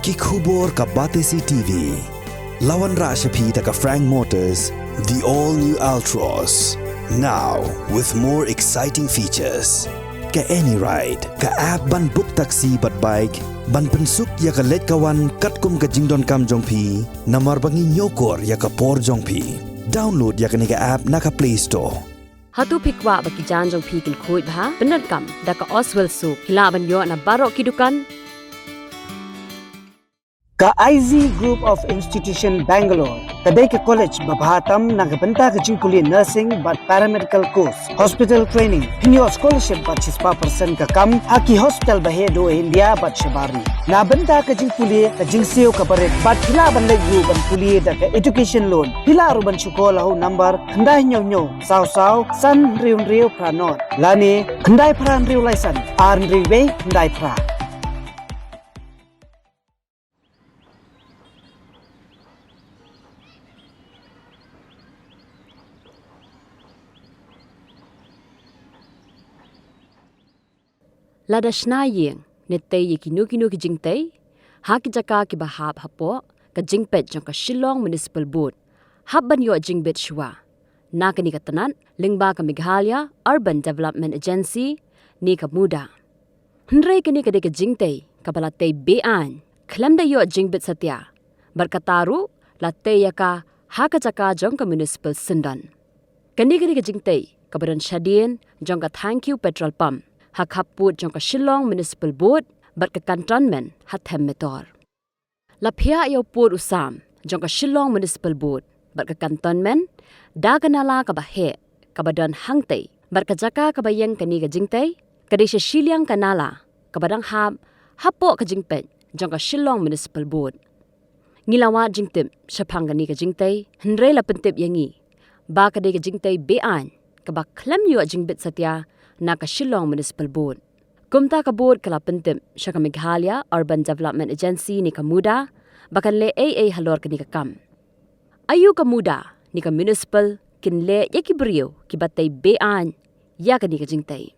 Kikubor ka Batesi TV. Lawan Rashapi taka Frank Motors, the all-new Altros. Now, with more exciting features. Ka any ride, ka app ban book taxi bat bike, ban pensuk ya ka let kawan katkum ka jingdon kam jongpi, namar bangi nyokor ya ka por jongpi. Download ya ka niga app na ka Play Store. Hatu pikwa baki jan jongpi kin kuit bha, benar kam da ka Oswell Soup, hilaban yo na barok kidukan. Ka IZ Group of Institution Bangalore, kadai ke college babhatam nagabanta ka jingkuli nursing but paramedical course, hospital training, hinyo scholarship but 6% ka kam, haki hospital bahedo India but shabari. Nabanta ka jingkuli ka jingsiyo ka barik but hila ban layu ban kuli da ka education loan. Hila ruban syukola ho number kandai nyo saw san riu pranot. Lani kandai pran riu laisan, ar riu kandai pra. Lada shna Ïeng, Netei ki Jingtei, haki jaka ki bahab hapo, ka jingpet jong ka Shillong Municipal Board, habban yo jingbet shwa. Nakani katanan, lingba ka Meghalaya Urban Development Agency, ni ka muda. Henry kani ka de ka Jingtei, ka balatay Be-Aiñ, klamda yo jingbet satya, barkataru, latay ka haka jaka jong ka Municipal Sindan. Kani ka Jingtei, ka badan Shadien, jong ka Thank You Petrol Pump, hakhaput jong ka Shillong Municipal Board bat ka cantonment hathem Metor. Lapia yo put usam jong ka Shillong Municipal Board bat ka cantonment daganala ka bahe ka badan hangtei bat ka jaka ka bayang kani ka Jingtei kadi sa Shiliang kanala ka badang hapo ka jingpet jong ka Shillong Municipal Board. Ngilawa jingtip syapang kani ka Jingtei henre la pentip yangi ba ka de ka Jingtei Be-Aiñ ka ba klem yo jingbet satya na ka Shillong Municipal Board. Kumta ka board kala pentip siya ka Meghalaya Urban Development Agency ni ka muda, bakan le AA halor ka ni ka kam. Ayu ka muda ni ka municipal, kinle ya ki beriyo ki batay Be-Aiñ, ya ka ni ka Jingtei.